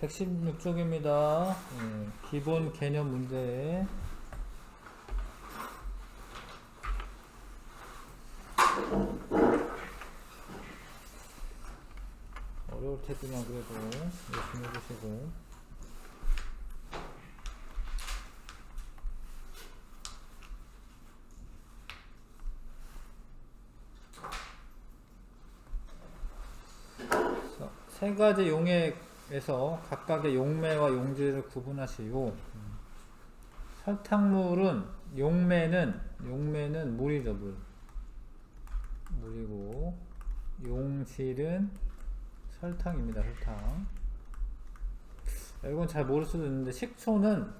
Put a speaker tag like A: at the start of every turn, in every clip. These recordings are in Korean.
A: 116쪽입니다. 기본 개념 문제. 어려울 테지만 그래도 열심히 해보시고. 세 가지 용액에서 각각의 용매와 용질을 구분하시오. 설탕물은 용매는 물이죠, 물이고 용질은 설탕입니다, 설탕. 이건 잘 모를 수도 있는데 식초는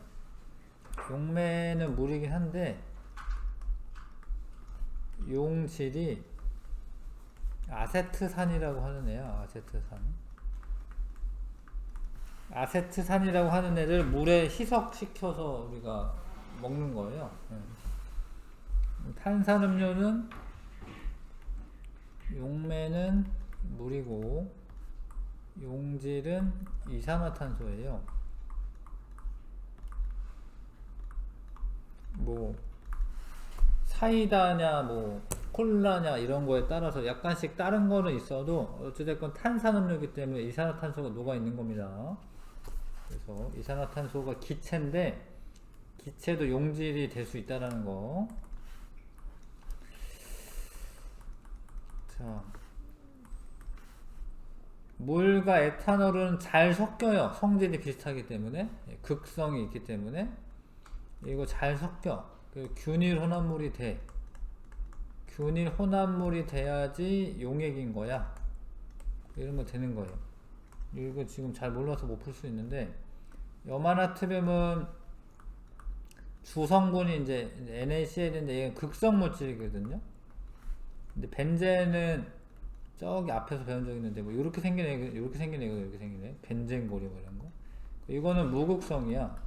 A: 용매는 물이긴 한데 용질이 아세트산이라고 하는 애야. 아세트산이라고 하는 애를 물에 희석시켜서 우리가 먹는 거예요. 탄산음료는 용매는 물이고 용질은 이산화탄소예요. 뭐 사이다냐 뭐 콜라냐 이런 거에 따라서 약간씩 다른 거는 있어도 어찌됐건 탄산음료이기 때문에 이산화탄소가 녹아 있는 겁니다. 그래서 이산화탄소가 기체인데 기체도 용질이 될 수 있다라는 거. 자, 물과 에탄올은 잘 섞여요. 성질이 비슷하기 때문에, 극성이 있기 때문에 이거 잘 섞여. 균일 혼합물이 돼. 균일 혼합물이 돼야지 용액인 거야. 이런 거 되는 거예요. 이거 지금 잘 몰라서 못 풀 수 있는데, 염화나트륨은 주성분이 이제 NaCl인데 얘는 극성 물질이거든요. 근데 벤젠은 저기 앞에서 배운 적 있는데 뭐 이렇게 생긴 애, 이렇게 생긴 애가 이렇게 생긴 애, 벤젠고리 뭐 이런 거. 이거는 무극성이야.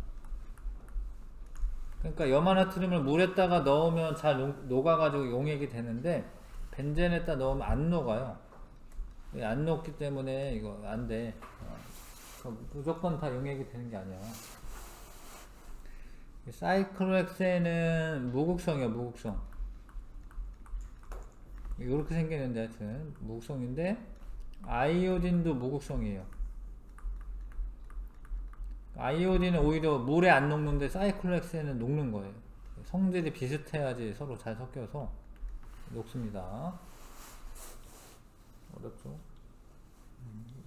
A: 그러니까 염화나트륨을 물에다가 넣으면 잘 녹아가지고 용액이 되는데 벤젠에다 넣으면 안 녹아요. 안 녹기 때문에 이거 안 돼. 무조건 다 용액이 되는 게 아니야. 사이클로헥센은 무극성이야, 무극성. 이렇게 생기는데 하여튼 무극성인데 아이오딘도 무극성이에요. 아이오딘은 오히려 물에 안 녹는데 사이클로헥센은 녹는 거예요. 성질이 비슷해야지 서로 잘 섞여서 녹습니다. 어렵죠?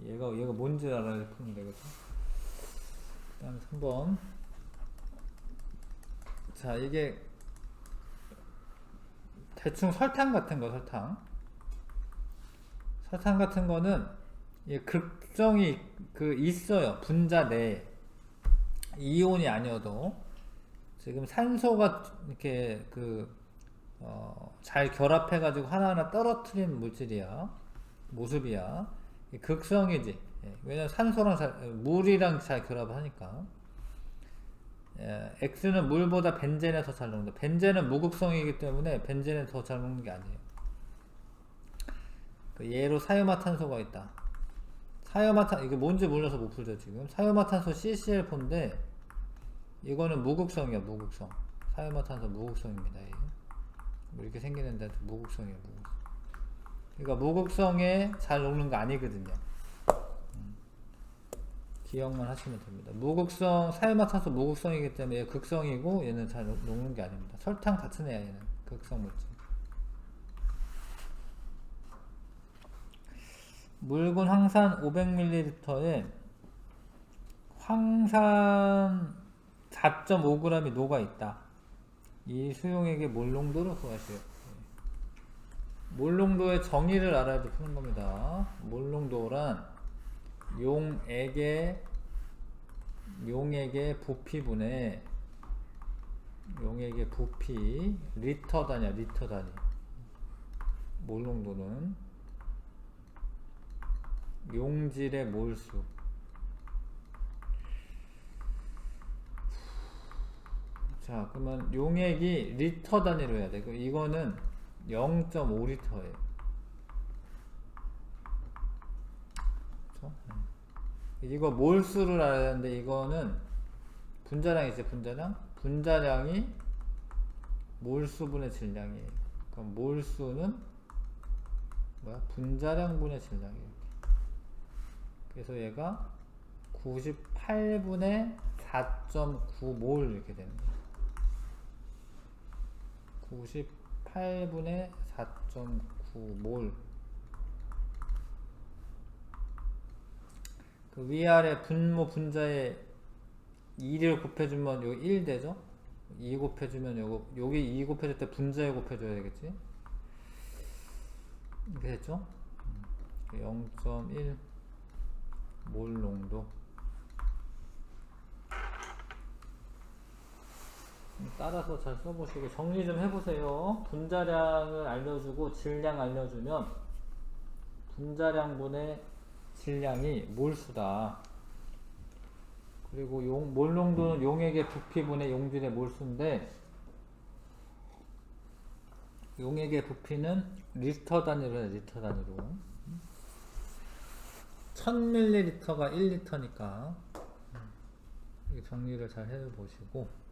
A: 얘가 뭔지 알아야 푸는 되겠죠? 일단 3번. 자, 이게 대충 설탕 같은 거, 설탕 같은 거는 극성이 있어요. 분자 내에. 이온이 아니어도 지금 산소가 이렇게 잘 결합해가지고 하나하나 떨어뜨린 물질이야. 모습이야. 극성이지. 왜냐면 산소랑 물이랑 잘 결합을 하니까. X는 물보다 벤젠에 더 잘 녹는다. 벤젠은 무극성이기 때문에 벤젠에 더 잘 녹는 게 아니에요. 얘로 사유화탄소가 있다. 이게 뭔지 몰라서 못 풀죠 지금. 사유화탄소 CCl4인데 이거는 무극성이야, 무극성. 사유화탄소 무극성입니다. 이렇게 생기는데 무극성이에요, 무극성. 그러니까 무극성에 잘 녹는 거 아니거든요. 기억만 하시면 됩니다. 무극성, 사유화탄소 무극성이기 때문에 얘 극성이고 얘는 잘 녹는 게 아닙니다. 설탕 같은 애야, 얘는. 극성 물질. 묽은 황산 500ml에 황산 4.5g이 녹아있다. 이 수용액의 몰 농도를 구하시오. 몰 농도의 정의를 알아야지 푸는 겁니다. 몰 농도란 용액의 부피분의 용액의 부피 리터 단위야, 리터 단위. 몰 농도는 용질의 몰수. 자, 그러면 용액이 리터 단위로 해야 돼. 이거는 0.5리터예요. 그렇죠? 이거 몰수를 알아야 되는데 이거는 분자량이지. 분자량이 몰수분의 질량이에요. 그럼 몰수는 뭐야? 분자량분의 질량이에요. 그래서 얘가 98분의 4.9몰 이렇게 되는 거예요. 98분의 4.9몰. 그 위아래 분모 분자에 2를 곱해주면 여기 1 되죠? 2 곱해주면 요거, 여기 2 곱해줄 때 분자에 곱해줘야 되겠지? 이렇게 됐죠? 0.1 몰 농도. 따라서 잘 써보시고 정리 좀 해보세요. 분자량을 알려주고 질량 알려주면 분자량분의 질량이 몰수다. 그리고 몰농도는 용액의 부피분의 용질의 몰수인데 용액의 부피는 리터 단위로 해요. 리터 단위로. 1000ml가 1리터니까 정리를 잘 해보시고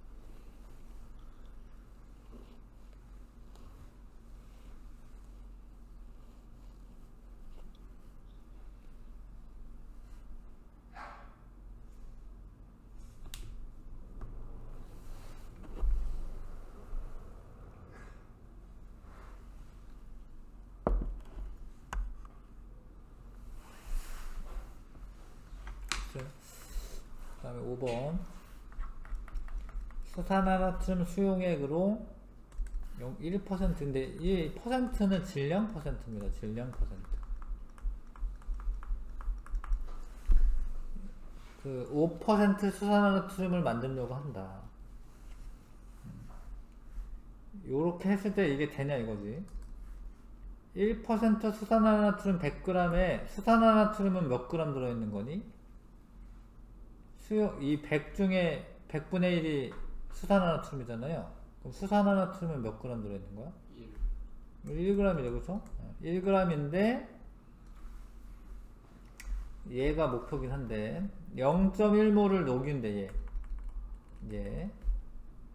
A: 그 다음에 5번 수산화나트륨 수용액으로 1%인데 이 퍼센트는 질량 퍼센트입니다. 질량 퍼센트. 그 5% 수산화나트륨을 만들려고 한다. 요렇게 했을 때 이게 되냐 이거지. 1% 수산화나트륨 100g에 수산화나트륨은 몇 그램 들어있는 거니? 이 100 중에 100분의 1이 수산화나트륨이잖아요. 그럼 수산화나트륨은 몇 그램 들어있는 거야? 1g이죠, 그쵸? 1g인데 얘가 목표긴 한데 0.1몰을 녹인데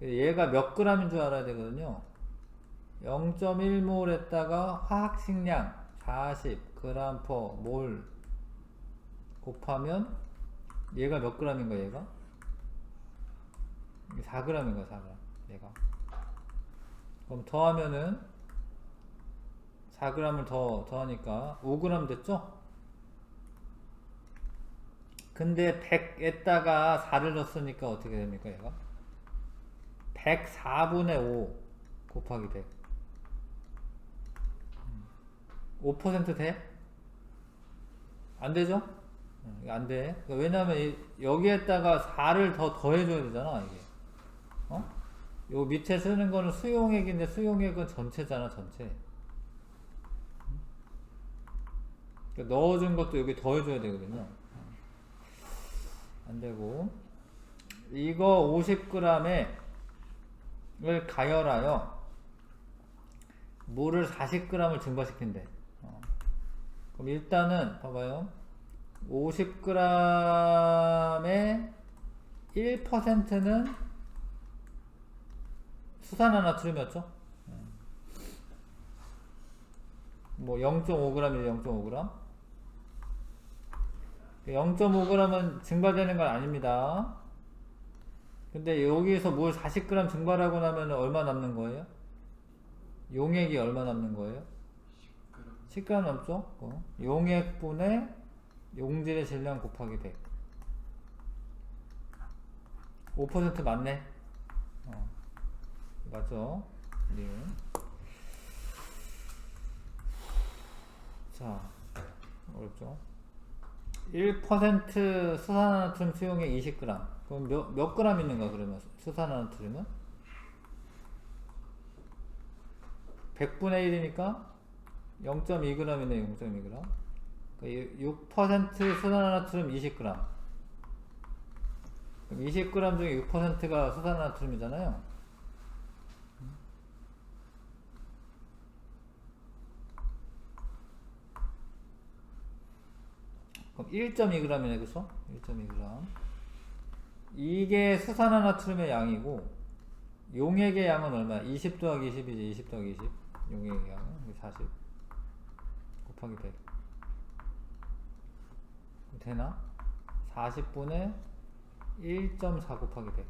A: 얘가 몇 g인 줄 알아야 되거든요. 0.1몰 했다가 화학식량 40g/몰 곱하면 얘가 몇 g인 거야, 얘가? 4g인 거야, 4g. 얘가. 그럼 더하면은 4g을 더하니까 5g 됐죠? 근데 100에다가 4를 넣었으니까 어떻게 됩니까, 얘가? 104분의 5 곱하기 100. 5% 돼? 안 되죠? 안 돼. 왜냐면 여기에다가 4를 더해줘야 되잖아, 이게. 요 밑에 쓰는 거는 수용액인데 수용액은 전체잖아, 전체. 그러니까 넣어준 것도 여기 더해줘야 되거든요. 안 되고. 이거 50g을 가열하여 물을 40g을 증발시킨대. 그럼 일단은 봐봐요. 50g의 1%는 수산화나트륨이었죠? 뭐 0.5g이에요, 0.5g. 0.5g은 증발되는 건 아닙니다. 근데 여기에서 물 40g 증발하고 나면 얼마 남는 거예요? 용액이 얼마 남는 거예요? 10g 남죠? 용액분의 용질의 질량 곱하기 100. 5% 맞네. 맞죠? 네. 자, 어렵죠? 1% 수산화나트륨 수용액 20g. 그럼 몇 g 있는가, 그러면? 수산화나트륨은? 100분의 1이니까 0.2g이네, 0.2g. 6% 수산화나트륨 20g. 그럼 20g 중에 6%가 수산화나트륨이잖아요. 그럼 1.2g이네, 그쵸? 1.2g. 이게 수산화나트륨의 양이고, 용액의 양은 얼마야? 20 더하기 20이지, 20 더하기 20. 용액의 양은 40 곱하기 100. 되나? 40분의 1.4 곱하기 100.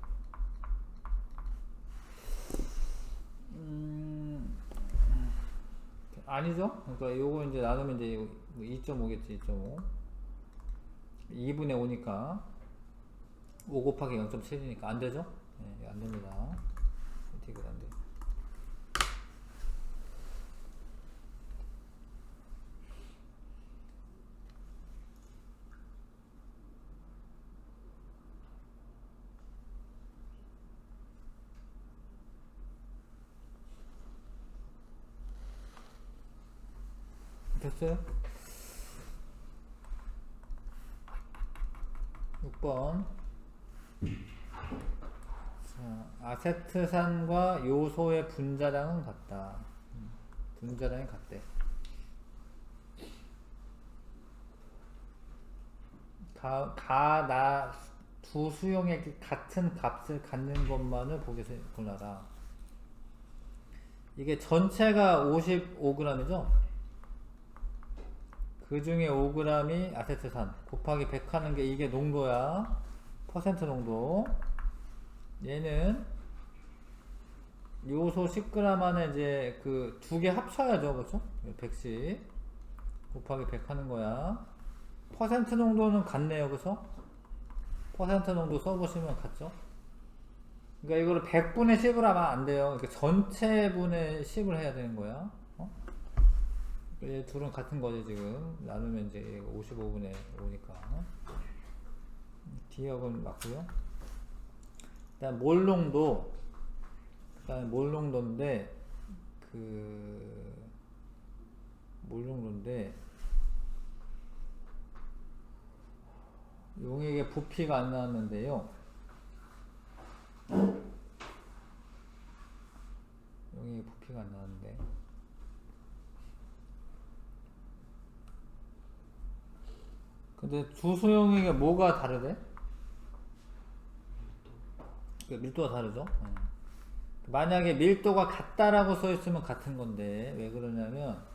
A: 아니죠? 그러니까 요거 이제 나누면 이제 2.5겠지, 2.5. 2분의 5니까 5 곱하기 0.7이니까 안 되죠? 네, 안 됩니다. 이거 안 돼. 됐어요? 6번. 자, 아세트산과 요소의 분자량은 같다. 분자량이 같대. 나 두 수용액이 같은 값을 갖는 것만을 보기에서 골라라. 이게 전체가 55g이죠? 그 중에 5g이 아세트산 곱하기 100 하는 게 이게 농도야. 퍼센트 농도. 얘는 요소 10g 안에 이제 그 두 개 합쳐야죠. 그렇죠? 100씩 곱하기 100 하는 거야. 퍼센트 농도는 같네요. 그래서 퍼센트 농도 써보시면 같죠? 그러니까 이거를 100분의 10을 하면 안 돼요. 그러니까 전체 분의 10을 해야 되는 거야. 얘 둘은 같은 거지 지금. 나누면 이제 55분의 5니까. 기억은 맞고요. 일단 몰농도. 일단 몰농도인데 몰농도인데 용액에 부피가 안 나왔는데요. 용액에 부피가 안 나왔는데. 근데 두 수용액에 뭐가 다르대? 밀도가 다르죠? 만약에 밀도가 같다라고 써있으면 같은 건데, 왜 그러냐면,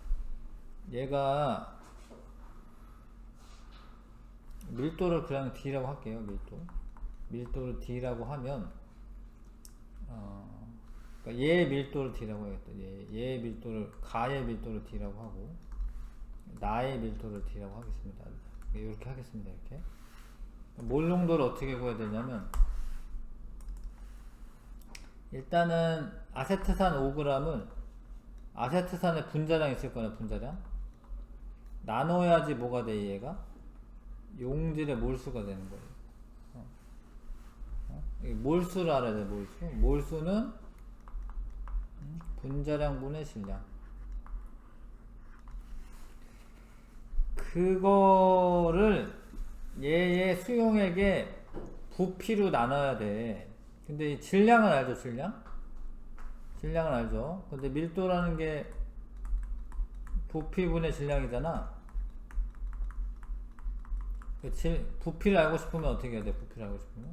A: 얘가, 밀도를 그냥 D라고 할게요, 밀도를 D라고 하면, 그러니까 얘의 밀도를 D라고 하겠다. 얘의 밀도를, 가의 밀도를 D라고 하고, 나의 밀도를 D라고 하겠습니다. 이렇게 하겠습니다, 이렇게. 몰농도를 어떻게 구해야 되냐면, 일단은 아세트산 5g을 아세트산의 분자량 있을 거네. 분자량 나눠야지 뭐가 돼. 얘가 용질의 몰수가 되는 거예요. 몰수를 알아야 돼. 몰수는 분자량 분의 질량. 그거를 얘의 수용액에 부피로 나눠야 돼. 근데 이 질량은 알죠? 질량은 알죠? 근데 밀도라는 게 부피분의 질량이잖아. 부피를 알고 싶으면 어떻게 해야 돼? 부피를 알고 싶으면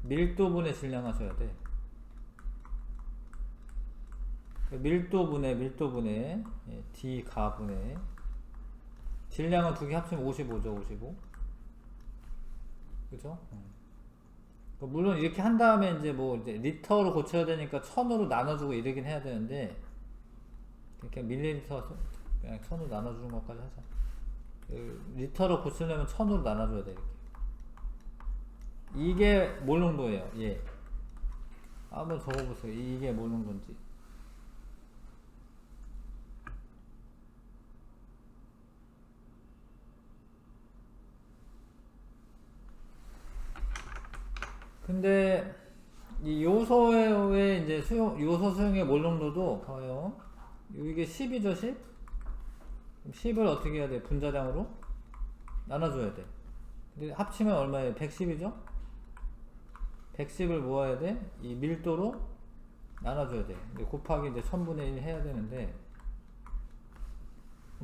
A: 밀도분의 질량 하셔야 돼. 밀도분의 D 가분의 질량은 두 개 합치면 55죠. 55. 그죠? 물론 이렇게 한 다음에 이제 뭐 이제 리터로 고쳐야 되니까 1000으로 나눠주고 이러긴 해야 되는데, 그냥 밀리리터 그냥 1000으로 나눠주는 것까지 하자. 리터로 고치려면 1000으로 나눠줘야 돼. 이렇게. 이게 몰농도예요. 예. 한번 적어보세요. 이게 몰농도인지. 근데 이 요소의 이제 요소 수용의 몰농도도 봐요. 이게 10이죠, 10? 10을 어떻게 해야 돼? 분자량으로 나눠줘야 돼. 근데 합치면 얼마예요? 110이죠? 110을 모아야 돼? 이 밀도로 나눠줘야 돼. 곱하기 이제 1000분의 1 해야 되는데,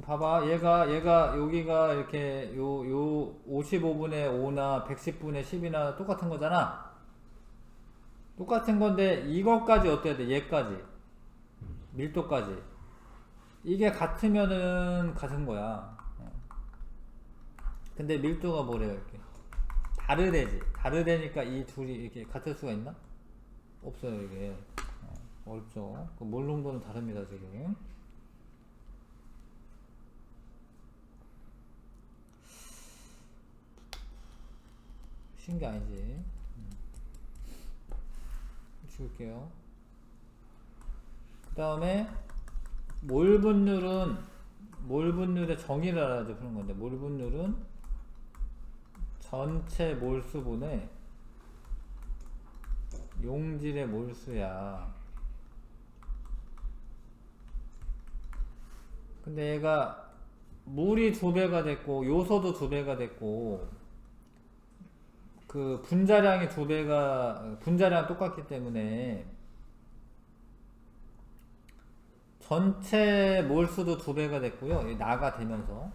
A: 봐봐, 얘가 여기가 이렇게 요 55분의 5나 110분의 10이나 똑같은 거잖아. 똑같은 건데 이것까지 어때야 돼? 얘까지 밀도까지 이게 같으면은 같은 거야. 근데 밀도가 뭐래요? 이렇게 다르대니까 이 둘이 이렇게 같을 수가 있나? 없어요. 이게 어렵죠. 그 몰롱도는 다릅니다 지금. 쉬운 게 아니지. 지울게요. 그 다음에 몰 분율의 정의를 알아야지 푸는 건데, 몰 분율은 전체 몰수분의 용질의 몰수야. 근데 얘가 물이 2배가 됐고 요소도 2배가 됐고 그 분자량이 2배가 분자량 똑같기 때문에 전체 몰수도 2배가 됐고요. 나가 되면서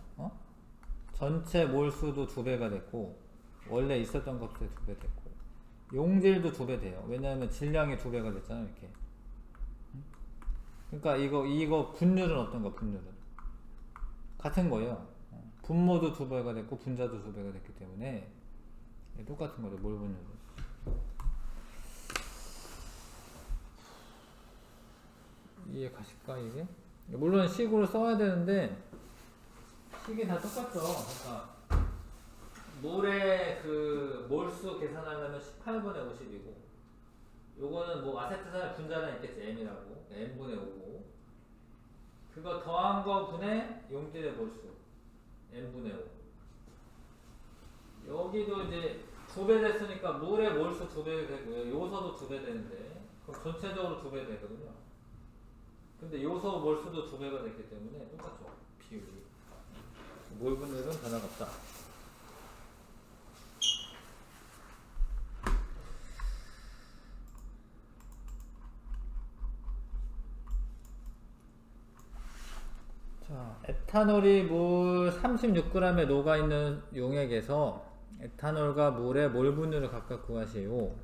A: 전체 몰수도 2배가 됐고 원래 있었던 것도 2배 됐고 용질도 2배 돼요. 왜냐하면 질량이 2배가 됐잖아요. 이렇게. 그러니까 이거 분율은 어떤가? 분율은 같은 거예요. 분모도 2배가 됐고 분자도 2배가 됐기 때문에 똑같은 거죠. 몰 분율은. 이해 가실까 이게? 물론 식으로 써야 되는데 식이 다 똑같죠. 그러니까 물의 그 몰수 계산하려면 18분의 50이고 요거는 뭐 아세트산의 분자량 있겠지. M이라고 M분의 5고 그거 더한 거 분의 용질의 몰수 M분의 5. 여기도 이제 2배 됐으니까 물의 몰수 2배 되고요. 요소도 2배 되는데 그럼 전체적으로 2배 되거든요. 근데 요소 몰수도 2배가 됐기 때문에 똑같죠. 비율이. 몰 분율은 변화가 없다. 자, 에탄올이 물 36g에 녹아있는 용액에서 에탄올과 물의 몰 분율을 각각 구하시오.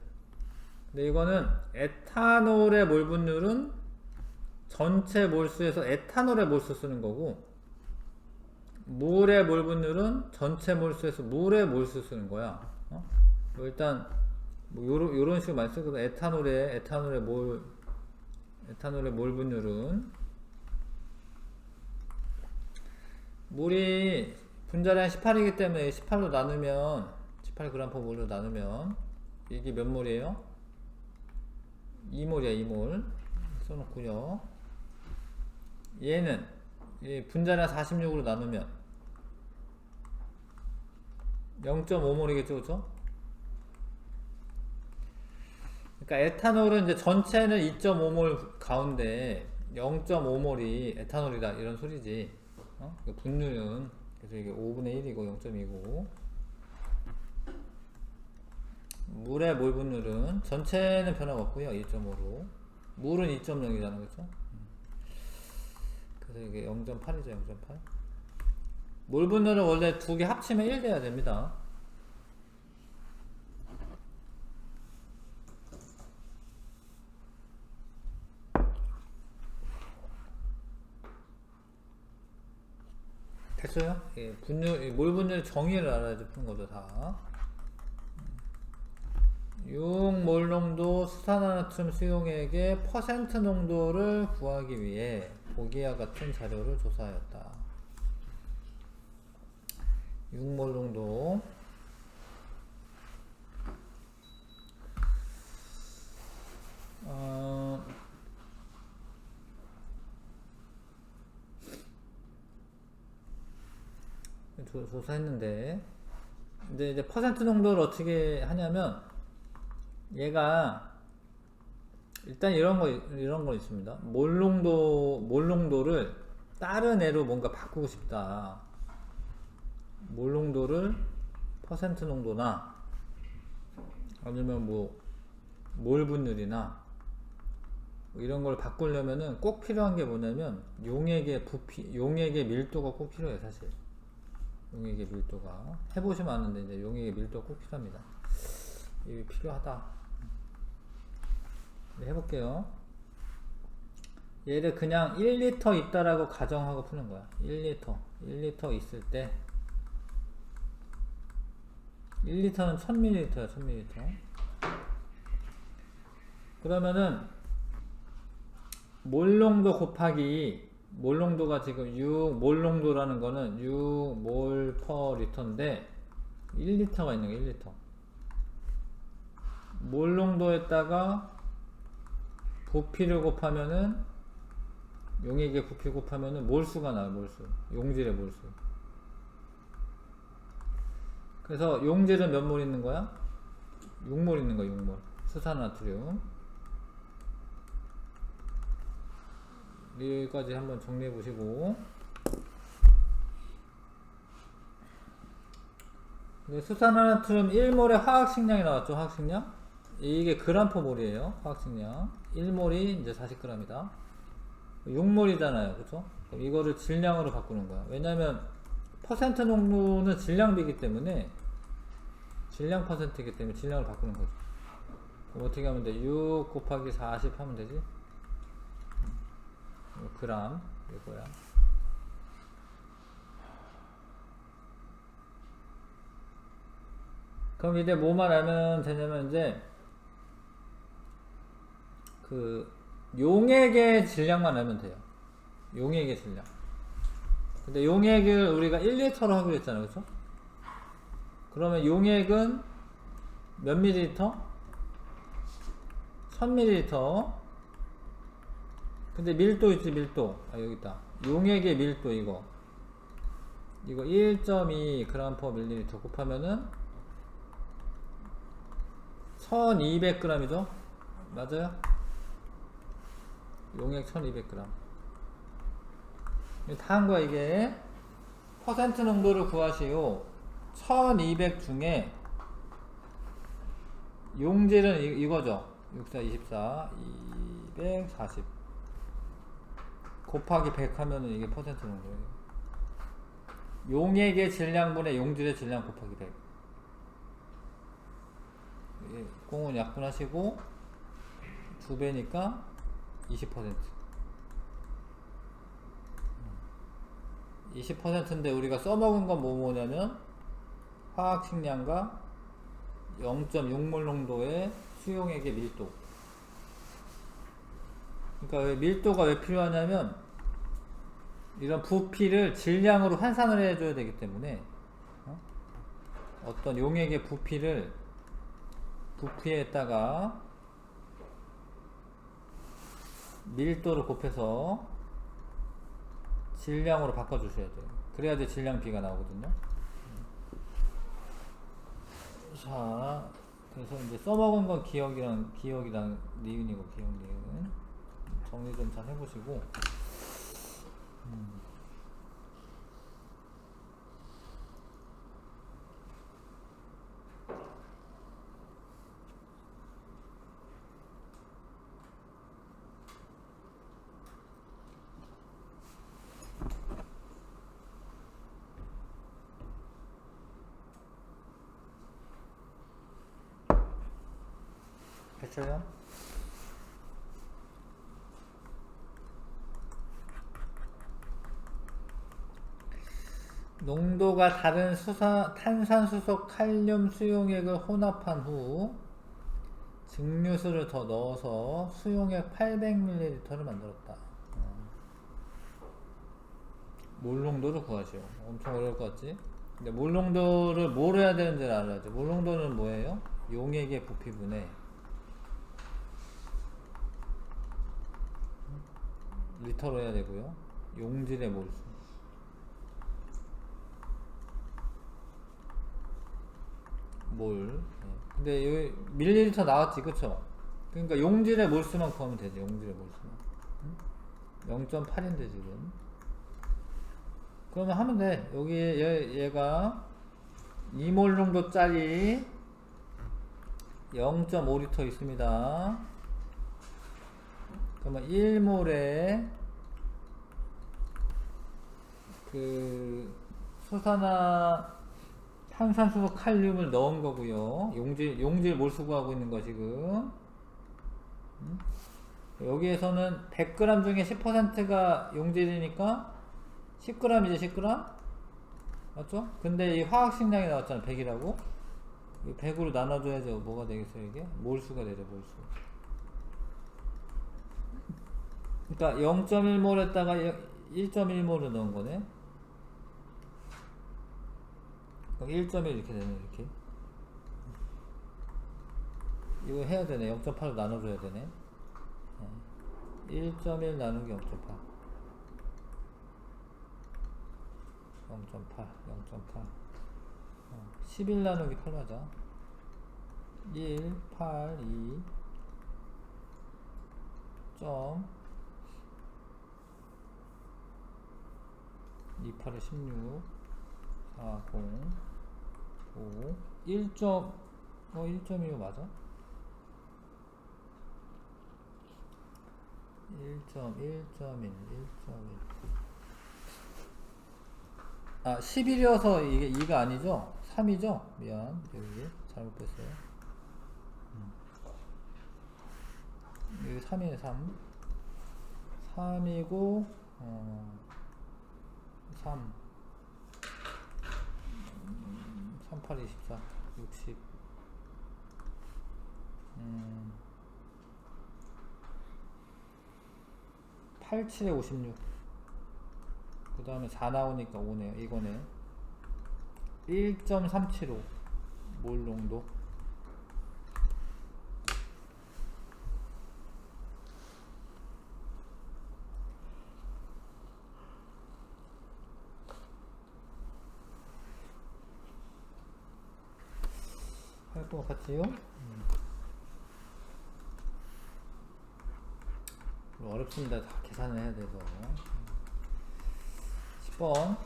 A: 근데 이거는 에탄올의 몰 분율은 전체 몰수에서 에탄올의 몰수 쓰는 거고 물의 몰 분율은 전체 몰수에서 물의 몰수 쓰는 거야. 일단 뭐 요런 식으로 많이 쓰거든. 에탄올의 몰 분율은 물이 분자량 18이기 때문에 18로 나누면 18g/몰로 나누면 이게 몇 몰이에요? 2몰이야. 2몰 써놓고요. 얘는 분자량 46으로 나누면 0.5몰이겠죠. 그렇죠? 그러니까 에탄올은 이제 전체는 2.5몰 가운데 0.5몰이 에탄올이다 이런 소리지. 분율은 그래서 이게 5분의 1이고 0.2고 물의 몰 분율은 전체는 변화가 없고요. 2.5로 물은 2.0이잖아. 그렇죠? 그래서 이게 0.8이죠. 0.8. 몰 분율은 원래 두 개 합치면 1 돼야 됩니다. 됐어요? 예, 몰 분율 정의를 알아야지 푸는 거죠. 다. 6몰 농도 수산화나트륨 수용액의 퍼센트 농도를 구하기 위해 보기와 같은 자료를 조사하였다. 6몰 농도 조사했는데 근데 이제 퍼센트 농도를 어떻게 하냐면 얘가 일단 이런 거 있습니다. 몰 농도를 다른 애로 뭔가 바꾸고 싶다. 몰 농도를 퍼센트 농도나 아니면 뭐 몰 분율이나 이런 걸 바꾸려면은 꼭 필요한 게 뭐냐면 용액의 부피, 용액의 밀도가 꼭 필요해 사실. 용액의 밀도가 해보시면 아는데 이제 용액의 밀도가 꼭 필요합니다. 이게 필요하다. 네, 해볼게요. 얘를 그냥 1리터 있다라고 가정하고 푸는 거야. 1리터 있을 때 1리터는 1000ml야. 1000ml. 그러면은 몰농도 곱하기 몰농도가 지금 6몰농도라는 거는 6몰 퍼 리터인데 1리터가 있는 거야. 1리터. 몰농도에다가 부피를 곱하면은 용액의 부피 곱하면은 몰수가 나와요. 몰수. 용질의 몰수. 그래서 용질은 몇 몰 있는 거야? 6몰 있는 거야. 6몰. 수산나트륨. 여기까지 한번 정리해 보시고, 수산화나트륨 1몰의 화학식량이 나왔죠. 화학식량. 이게 그램퍼몰이에요. 화학식량 1몰이 이제 40g이다. 6몰이잖아요. 그쵸? 그럼 이거를 질량으로 바꾸는 거야. 왜냐면 퍼센트 농도는 질량비이기 때문에, 질량 퍼센트이기 때문에 질량을 바꾸는 거죠. 그럼 어떻게 하면 돼? 6 곱하기 40 하면 되지? 그람 이거야. 그럼 이제 뭐만 알면 되냐면 이제 그 용액의 질량만 알면 돼요. 용액의 질량. 근데 용액을 우리가 1리터로 하기로 했잖아요. 그쵸? 그러면 용액은 몇 밀리리터? 1000ml. 근데 밀도 있지. 밀도. 아 여기 있다. 용액의 밀도 이거 1.2g/ml 곱하면은 1200g이죠? 맞아요? 용액 1200g. 다 한 거야. 이게 퍼센트 농도를 구하시오. 1200 중에 용질은 이거죠. 64, 24, 240 곱하기 100 하면은 이게 퍼센트 농도예요. 용액의 질량분의 용질의 질량 곱하기 100. 공은 약분하시고 2배니까 20%. 20%인데 우리가 써먹은 건 뭐냐면 화학식량과 0.6몰 농도의 수용액의 밀도. 그러니까 밀도가 왜 필요하냐면 이런 부피를 질량으로 환산을 해줘야 되기 때문에 어떤 용액의 부피에다가 밀도를 곱해서 질량으로 바꿔주셔야 돼요. 그래야지 질량비가 나오거든요. 자, 그래서 이제 써먹은 건 기억이랑 니은이고, 기억 니은. 정리 좀 잘 해보시고. 됐어요? 농도가 다른 탄산수소 칼륨 수용액을 혼합한 후 증류수를 더 넣어서 수용액 800ml를 만들었다. 몰 농도를 구하시오. 엄청 어려울 것 같지? 근데 몰 농도를 뭘 해야 되는지를 알아야죠. 몰 농도는 뭐예요? 용액의 부피분의 리터로 해야 되고요. 용질의 몰수. 몰. 근데 여기 밀리리터 나왔지, 그쵸? 그러니까 용질의 몰수만 구하면 되죠. 용질의 몰수만. 0.8인데 지금. 그러면 하면 돼. 여기 얘가 2몰 정도짜리 0.5리터 있습니다. 그러면 1몰에 그 수산화 탄산수소 칼륨을 넣은 거고요. 용질 몰수 구하고 있는 거 지금. 여기에서는 100g 중에 10%가 용질이니까 10g이죠, 10g? 맞죠? 근데 이 화학식량이 나왔잖아, 100이라고. 100으로 나눠줘야죠. 뭐가 되겠어요, 이게? 몰수가 되죠, 몰수. 그러니까 0.1몰에다가 1.1몰을 넣은 거네. 1.1 이렇게 되네, 이렇게. 이거 해야 되네. 0.8로 나눠줘야 되네. 1.1 나누기 0.8. 0.8, 0.8. 11 나누기 8 맞아. 1, 8, 2. 점 28에 16 40 5 1.25 맞아? 1.1.1 아 11이어서 이게 2가 아니죠? 3이죠? 미안 여기 잘못 뺐어요. 여기 3이네 3 3이고 3 38, 24 60 87에 56 그 다음에 4 나오니까 5네요. 이거네. 1.375 몰 농도. 할 것 같지요? 어렵습니다. 다 계산을 해야 돼서. 10번.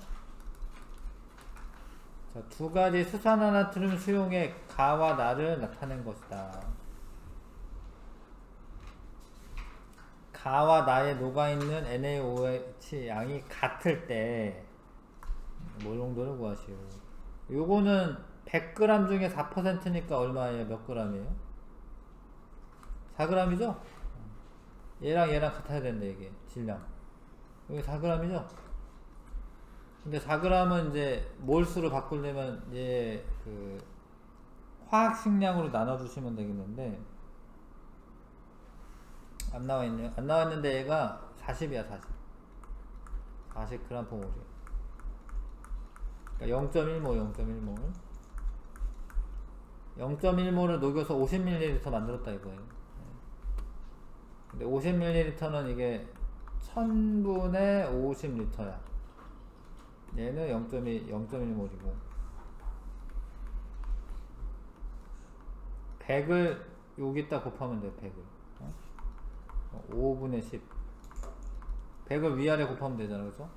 A: 자, 두 가지 수산화나트륨 수용의 가와 나를 나타낸 것이다. 가와 나에 녹아있는 NaOH 양이 같을 때 몰 농도를 구하시오. 요거는 100g 중에 4%니까 얼마예요? 몇 g이에요? 4g이죠? 얘랑 얘랑 같아야 되는데 이게 질량 여기 4g이죠? 근데 4g은 이제 몰수로 바꾸려면 얘 그 화학식량으로 나눠주시면 되겠는데 안 나와있네요. 안 나와있는데 얘가 40이야 40g per 몰이에요. 그러니까 0.1몰 0.1몰을 녹여서 50ml 만들었다 이거예요. 근데 50ml는 이게 1000분의 50L야. 얘는 0.1몰이고 100을 여기다 곱하면 돼요. 100을 5분의 10 100을 위아래 곱하면 되잖아, 그죠?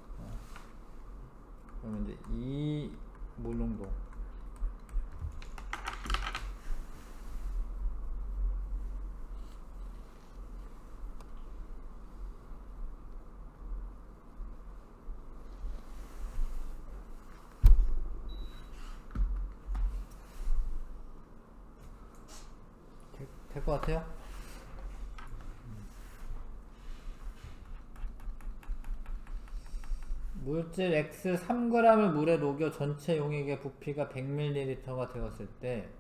A: 그러면 이제 2몰 농도. 될 것 같아요? 물질 X 3g을 물에 녹여 전체 용액의 부피가 100ml가 되었을 때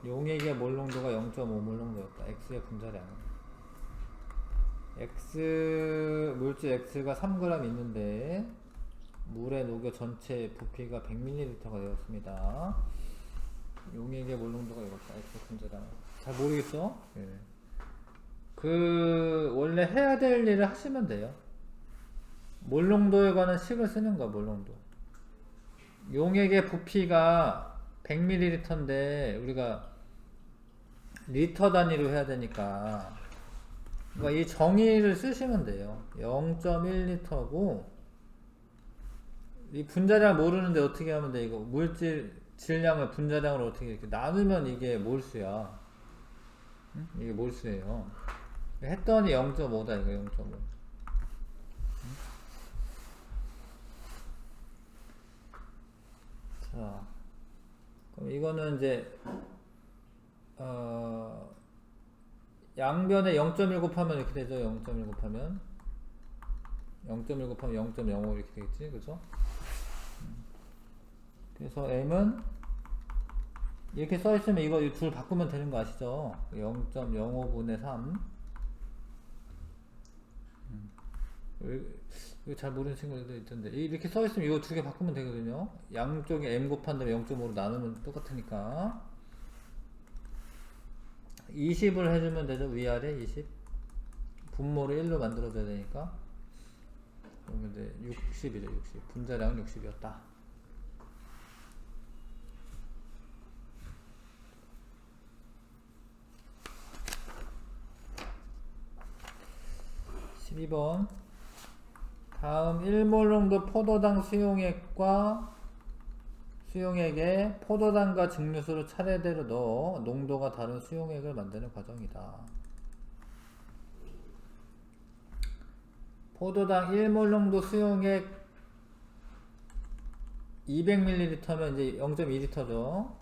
A: 용액의 몰 농도가 0.5몰 농도였다. X의 분자량. 물질 X가 3g 있는데 물에 녹여 전체 부피가 100ml가 되었습니다. 용액의 몰 농도가 이렇다. X의 분자량. 잘 모르겠죠? 예. 원래 해야 될 일을 하시면 돼요. 몰 농도에 관한 식을 쓰는 거야, 몰 농도. 용액의 부피가 100ml인데 우리가 리터 단위로 해야 되니까 그러니까 이 정의를 쓰시면 돼요. 0.1L고 이 분자량 모르는데 어떻게 하면 돼? 이거 물질 질량을 분자량으로 어떻게 이렇게 나누면 이게 몰수야. 이게 몰수예요. 했더니 0.5다 이거 0.5. 자, 그럼 이거는 이제 양변에 0.1 곱하면 이렇게 되죠. 0.1 곱하면 0.1 곱하면 0.05 이렇게 되겠지, 그죠? 그래서 m은 이렇게 써있으면 이거 둘 바꾸면 되는 거 아시죠? 0.05분의 3. 이거 잘 모르는 친구들도 있던데, 이렇게 써있으면 이거 두 개 바꾸면 되거든요. 양쪽에 m 곱한 다음에 0.5로 나누면 똑같으니까 20을 해주면 되죠. 위아래 20. 분모를 1로 만들어줘야 되니까. 그러면 이제 60이죠. 60. 분자량은 60이었다. (12번) 다음 1몰 포도당 수용액과 수용액에 포도당과 증류수를 차례대로 넣어 농도가 다른 수용액을 만드는 과정이다. 포도당 1몰 농도 수용액 200ml면 이제 0.2L죠.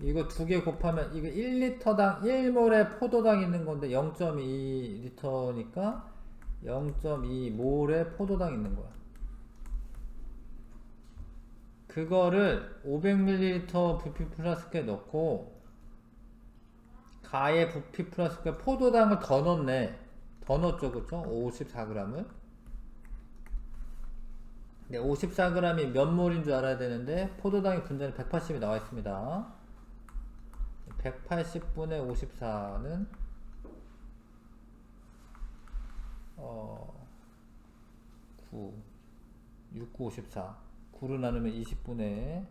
A: 이거 두 개 곱하면 이거 1L당 1몰의 포도당 있는 건데 0.2L니까 0.2몰의 포도당 있는 거야. 그거를 500ml 부피 플라스크에 넣고 가의 부피 플라스크에 포도당을 더 넣네. 더 넣었죠, 그쵸? 54g을. 네, 54g이 몇 몰인 줄 알아야 되는데 포도당의 분자는 180이 나와 있습니다. 180분의 54는 9, 6, 9, 54. 9로 나누면 20분의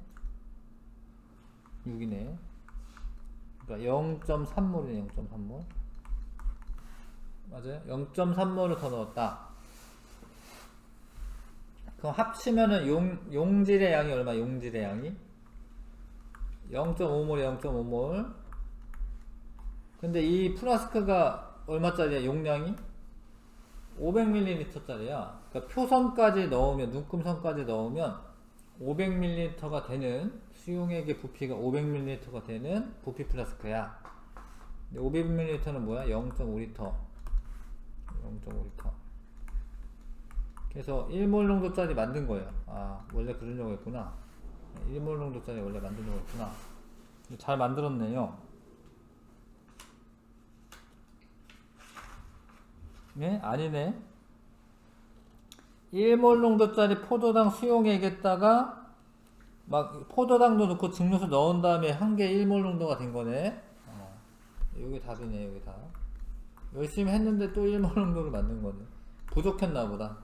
A: 6이네. 그러니까 0.3몰이네. 0.3몰. 맞아요? 0.3몰을 더 넣었다. 그럼 합치면은 용질의 양이 얼마? 용질의 양이 0.5몰, 0.5몰. 근데 이 플라스크가 얼마짜리야? 용량이 500ml짜리야. 그러니까 표선까지 넣으면, 눈금선까지 넣으면 500ml가 되는, 수용액의 부피가 500ml가 되는 부피 플라스크야. 근데 500ml는 뭐야? 0.5L. 0.5L. 그래서 1몰 농도짜리 만든 거예요. 아, 원래 그러려고 했구나. 1몰 농도짜리 원래 만들려고 했구나. 잘 만들었네요. 네? 아니네. 1몰 농도짜리 포도당 수용액에다가 막 포도당도 넣고 증류수 넣은 다음에 한 개 1몰 농도가 된 거네. 여기 답이네. 여기 답. 열심히 했는데 또 1몰 농도를 만든 거네. 부족했나 보다.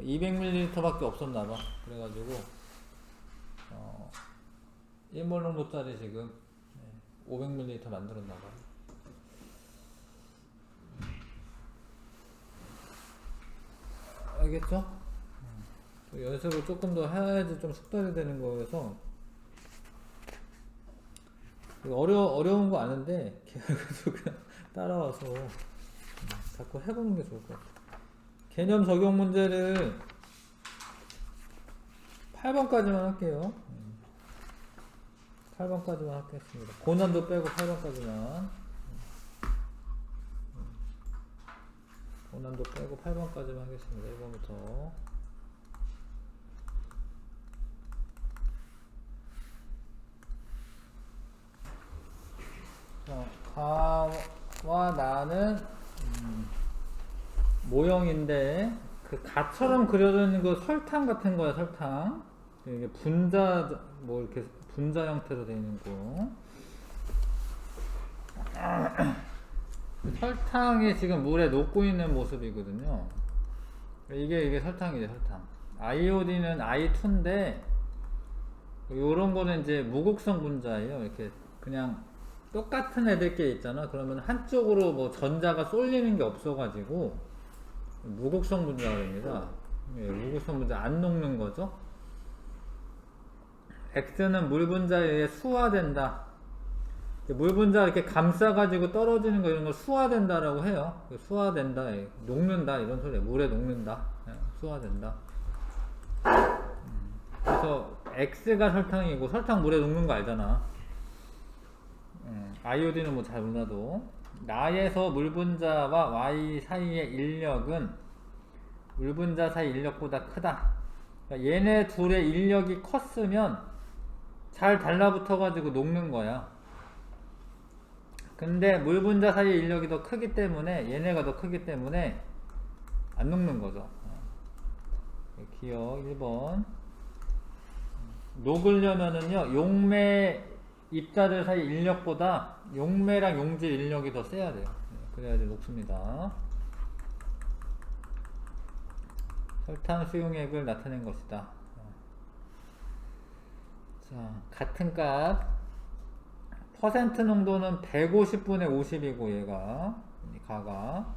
A: 200ml 밖에 없었나 봐. 그래가지고 1몰 농도짜리 지금 500ml 만들었나 봐. 알겠죠? 연습을 조금 더 해야지 좀 숙달이 되는 거여서. 어려운 거 아는데 계속 그냥 따라와서 자꾸 해보는 게 좋을 것 같아요. 개념 적용 문제를 8번까지만 할게요. 8번까지만 하겠습니다. 고난도 빼고 8번까지만. 고난도 빼고 8번까지만 하겠습니다. 1번부터. 가와 나는 모형인데 그 가처럼 그려져 있는 거 설탕 같은 거야. 설탕. 이게 분자 뭐 이렇게 분자 형태로 되어 있는 거. 설탕이 지금 물에 녹고 있는 모습이거든요. 이게 설탕이죠. 설탕. 아이오딘은 I2인데 요런 거는 이제 무극성 분자예요. 이렇게 그냥 똑같은 애들끼리 있잖아. 그러면 한쪽으로 뭐 전자가 쏠리는 게 없어가지고 무극성 분자가 됩니다. 무극성 분자 안 녹는 거죠. X는 물 분자에 의해 수화된다. 물 분자 이렇게 감싸가지고 떨어지는 거 이런 걸 수화된다라고 해요. 수화된다, 녹는다 이런 소리예요. 물에 녹는다, 수화된다. 그래서 X가 설탕이고 설탕 물에 녹는 거 알잖아. 아이오딘은 뭐 잘 몰라도 나에서 물 분자와 Y 사이의 인력은 물 분자 사이 인력보다 크다. 그러니까 얘네 둘의 인력이 컸으면 잘 달라붙어 가지고 녹는 거야. 근데 물 분자 사이 인력이 더 크기 때문에 얘네가 더 크기 때문에 안 녹는 거죠. 기억 1번. 녹으려면은요 용매 입자들 사이 인력보다 용매랑 용질 인력이 더 세야 돼요. 그래야지 녹습니다. 설탕 수용액을 나타낸 것이다. 자, 같은 값 퍼센트 농도는 150분의 50이고 얘가 가가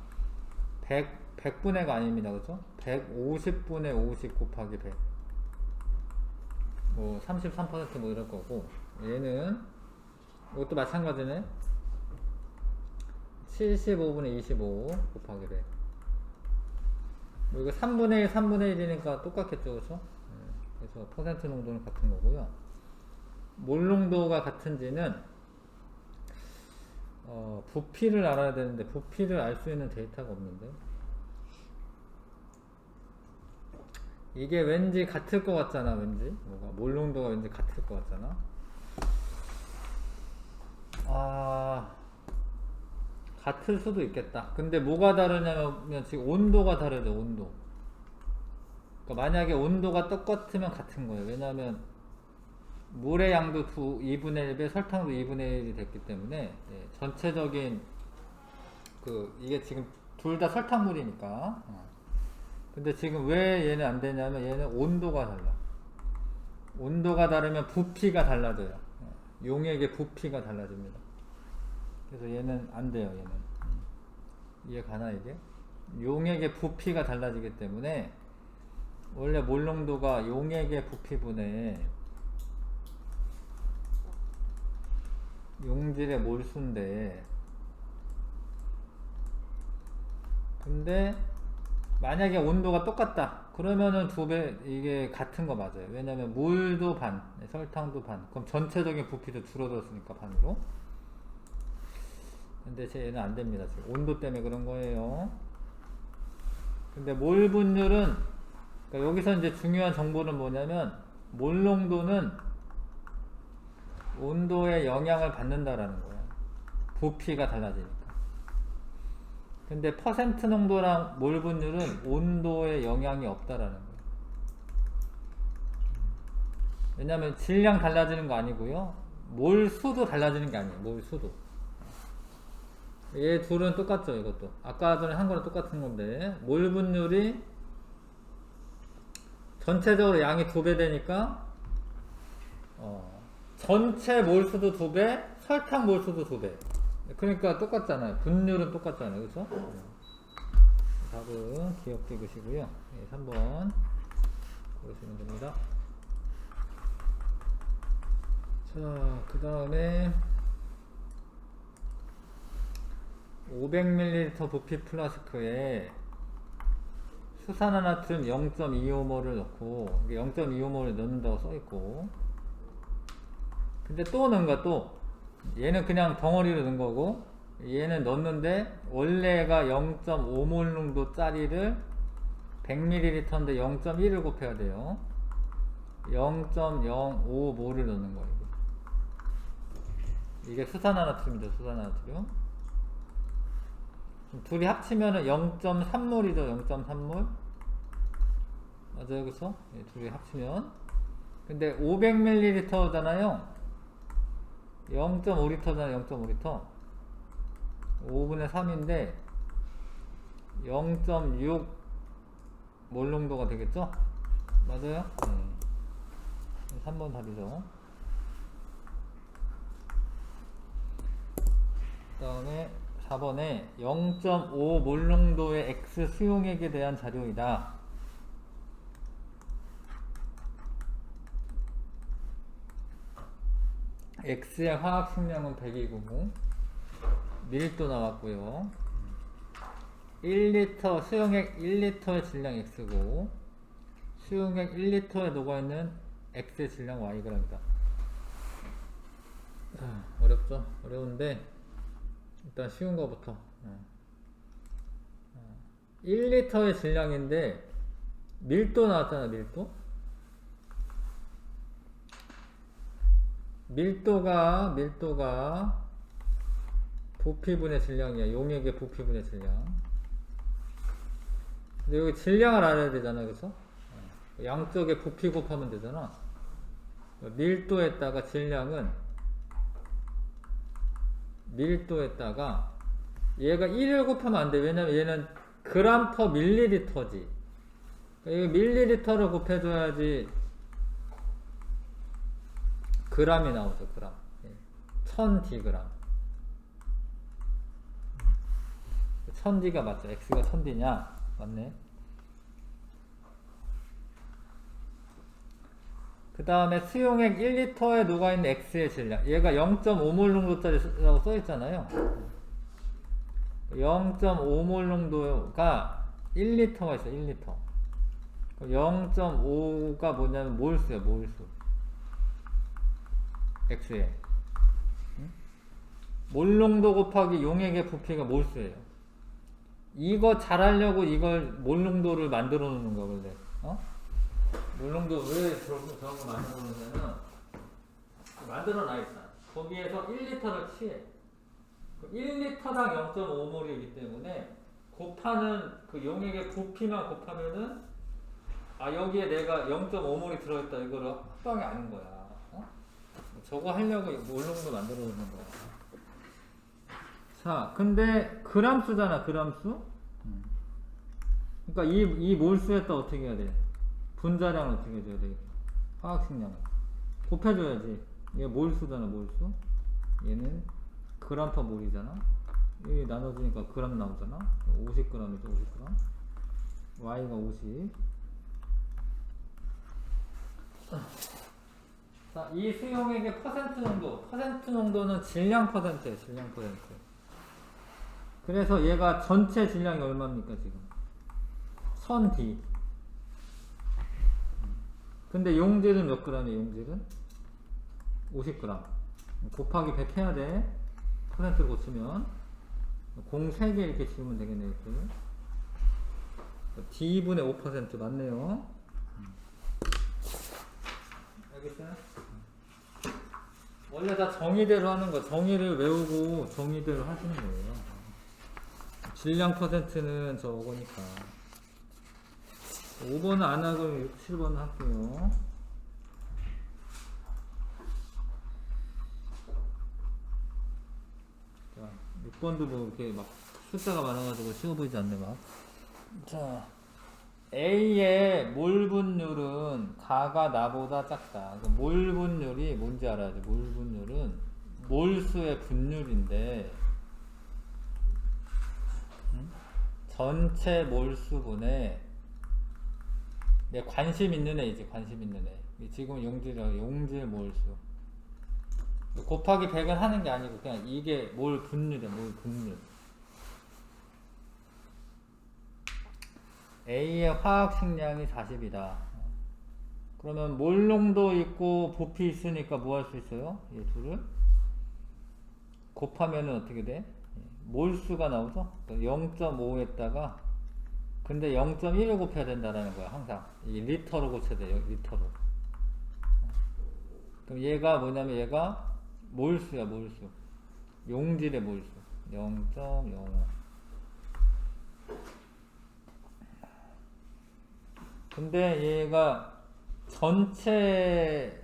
A: 100분의가 아닙니다. 그죠? 150분의 50 곱하기 100 뭐 33% 뭐 이럴 거고 얘는 이것도 마찬가지네. 75분의 25 곱하기 100 뭐 이거 3분의 1 3분의 1이니까 똑같겠죠. 그죠? 그래서 퍼센트 농도는 같은 거고요. 몰 농도가 같은지는 부피를 알아야 되는데 부피를 알 수 있는 데이터가 없는데 이게 왠지 같을 것 같잖아. 왠지 뭐가 몰 농도가 왠지 같을 것 같잖아. 같을 수도 있겠다. 근데 뭐가 다르냐면 지금 온도가 다르죠. 온도. 그러니까 만약에 온도가 똑같으면 같은 거예요. 왜냐하면 물의 양도 2분의 1배 설탕도 2분의 1이 됐기 때문에 전체적인 이게 지금 둘 다 설탕물이니까. 근데 지금 왜 얘는 안 되냐면 얘는 온도가 달라. 온도가 다르면 부피가 달라져요. 용액의 부피가 달라집니다. 그래서 얘는 안 돼요. 얘는 이해 가나 이게? 용액의 부피가 달라지기 때문에 원래 몰 농도가 용액의 부피분의 용질의 몰수인데 근데 만약에 온도가 똑같다 그러면은 2배 이게 같은 거 맞아요. 왜냐면 물도 반 설탕도 반 그럼 전체적인 부피도 줄어들었으니까 반으로. 근데 얘는 안 됩니다. 지금 온도 때문에 그런 거예요. 근데 몰 분율은 그러니까 여기서 이제 중요한 정보는 뭐냐면 몰 농도는 온도에 영향을 받는다라는 거예요. 부피가 달라지니까. 근데 퍼센트 농도랑 몰 분율은 온도에 영향이 없다라는 거예요. 왜냐면 질량 달라지는 거 아니고요. 몰 수도 달라지는 게 아니에요. 몰 수도. 얘 둘은 똑같죠. 이것도 아까 전에 한 거랑 똑같은 건데 몰 분율이 전체적으로 양이 2배 되니까 전체 몰수도 2배, 설탕 몰수도 2배. 그러니까 똑같잖아요. 분율은 똑같잖아요. 그렇죠? 답은 기억 찍으시고요. 3번 보시면 됩니다. 자, 그 다음에 500ml 부피 플라스크에 수산화나트륨 0.25몰을 넣고 0.25몰을 넣는다고 써있고 근데 또 넣은 거야. 또 얘는 그냥 덩어리로 넣은 거고 얘는 넣는데 원래가 0.5몰 농도 짜리를 100ml인데 0.1을 곱해야 돼요. 0.05몰을 넣는 거예요. 이게 수산화나트륨이죠. 수산화나트륨 둘이 합치면은 0.3몰이죠. 0.3몰 맞아요. 그쵸? 둘이 합치면 근데 500ml잖아요 0.5L잖아요 0.5L 5분의 3인데 0.6 몰 농도가 되겠죠? 맞아요? 3번 답이죠. 그 다음에 4번에 0.5 몰 농도의 X 수용액에 대한 자료이다. X의 화학식량은 100이고 밀도 나왔고요. 1리터 수용액 1리터의 질량 X고 수용액 1리터에 녹아있는 X의 질량 Yg입니다. 어렵죠? 어려운데 일단 쉬운 거부터 1리터의 질량인데 밀도 나왔잖아. 밀도가 부피분의 질량이야. 용액의 부피분의 질량. 근데 여기 질량을 알아야 되잖아. 그래서 양쪽에 부피 곱하면 되잖아. 밀도에다가 질량은 밀도에다가 얘가 1을 곱하면 안 돼. 왜냐면 얘는 그램 퍼 밀리리터지. 이거 밀리리터를 곱해줘야지 그램이 나오죠. 그램. 1000dg. 1000d가 맞죠. x가 1000d냐? 맞네. 그 다음에 수용액 1리터에 녹아있는 x의 질량. 얘가 0.5몰 농도짜리라고 써있잖아요. 0.5몰 농도가 1리터가 있어요. 1리터. 0.5가 뭐냐면 몰수야. 몰수. x에. 몰 농도 곱하기 용액의 부피가 몰수예요. 이거 잘하려고 이걸 몰 농도를 만들어 놓는 거 원래. 몰 농도 왜 저런 거 만들어 놓냐면 만들어 놔 있어. 거기에서 1리터를 취해. 1리터당 0.5몰이기 때문에 곱하는 그 용액의 부피만 곱하면은 여기에 내가 0.5몰이 들어있다 이거를 합방이 아닌 거야. 저거 하려고 몰농도 만들어 놓는 거야. 자, 근데 그람수잖아. 그람수. 그러니까 이 몰수에다 어떻게 해야 돼? 분자량을 어떻게 해줘야 돼? 화학식량을 곱해줘야지. 얘 몰수잖아. 몰수. 얘는 그램 퍼 몰이잖아. 여기 나눠주니까 그램 나오잖아. 50g이죠. 50g. Y가 50. 자, 이 수용액의 퍼센트 농도는 질량 퍼센트예요. 질량 퍼센트. 그래서 얘가 전체 질량이 얼마입니까 지금? 1000D. 근데 용질은 몇 g이에요? 용질은 50g. 곱하기 100 해야 돼. 퍼센트를 고치면 공 3개 이렇게 지우면 되겠네. 이렇게. D분의 5% 맞네요. 알겠어요? 원래 다 정의대로 하는 거. 정의를 외우고 정의대로 하시는 거예요. 질량 퍼센트는 저거니까. 5번은 안 하고 7번 할게요. 자, 6번도 뭐 이렇게 막 숫자가 많아가지고 쉬워 보이지 않네, 막. 자, A의 몰 분율은 가가 나보다 작다. 몰 분율이 뭔지 알아야지. 몰 분율은 몰수의 분율인데, 전체 몰수분에 관심 있는 애이지. 관심 있는 애. 지금 용질 몰수. 곱하기 100은 하는 게 아니고 그냥 이게 몰 분율이야. 몰 분율. A의 화학식량이 40이다. 그러면 몰 농도 있고 부피 있으니까 뭐 할 수 있어요? 이 둘을 곱하면은 어떻게 돼? 몰수가 나오죠? 0.5에다가 근데 0.1을 곱해야 된다는 거야. 항상 이 리터로 고쳐야 돼요. 리터로. 그럼 얘가 뭐냐면 얘가 몰수야. 몰수. 용질의 몰수. 0.05. 근데 얘가 전체를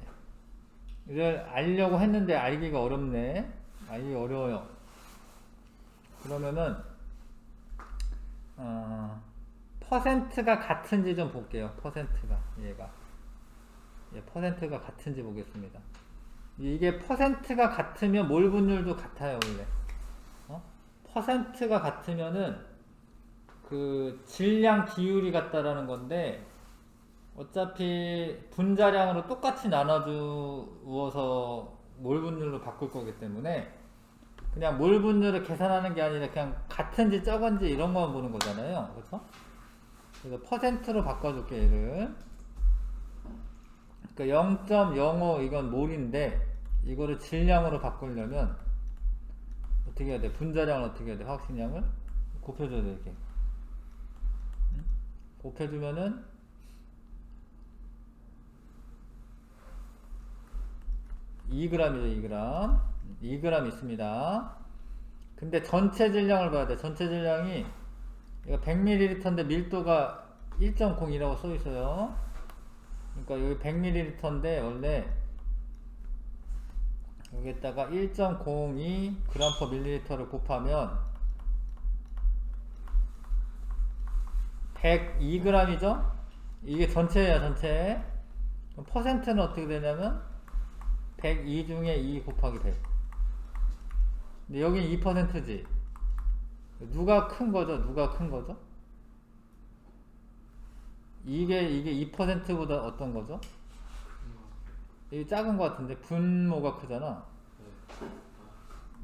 A: 알려고 했는데 알기가 어렵네. 알기 어려워요. 그러면은 퍼센트가 같은지 좀 볼게요. 퍼센트가 퍼센트가 같은지 보겠습니다. 이게 퍼센트가 같으면 몰 분율도 같아요. 원래 퍼센트가 같으면은 그 질량 비율이 같다라는 건데 어차피 분자량으로 똑같이 나눠주어서 몰 분율로 바꿀 거기 때문에 그냥 몰 분율을 계산하는 게 아니라 그냥 같은지 적은지 이런 거만 보는 거잖아요. 그렇죠? 그래서 퍼센트로 바꿔줄게 얘를. 그러니까 0.05 이건 몰인데 이거를 질량으로 바꾸려면 어떻게 해야 돼? 분자량을 어떻게 해야 돼? 화학식량을 곱해줘야 돼. 이렇게 곱해주면은 2g이죠. 2g 있습니다. 근데 전체 질량을 봐야 돼. 전체 질량이 이거 100ml인데 밀도가 1.0이라고 써 있어요. 그러니까 여기 100ml인데 원래 여기에다가 1.02 g/ml를 곱하면 102g이죠? 이게 전체예요, 전체. 그럼 퍼센트는 어떻게 되냐면 102 중에 2 곱하기 100. 근데 여긴 2%지. 누가 큰 거죠? 누가 큰 거죠? 이게 2%보다 어떤 거죠? 이게 작은 거 같은데 분모가 크잖아.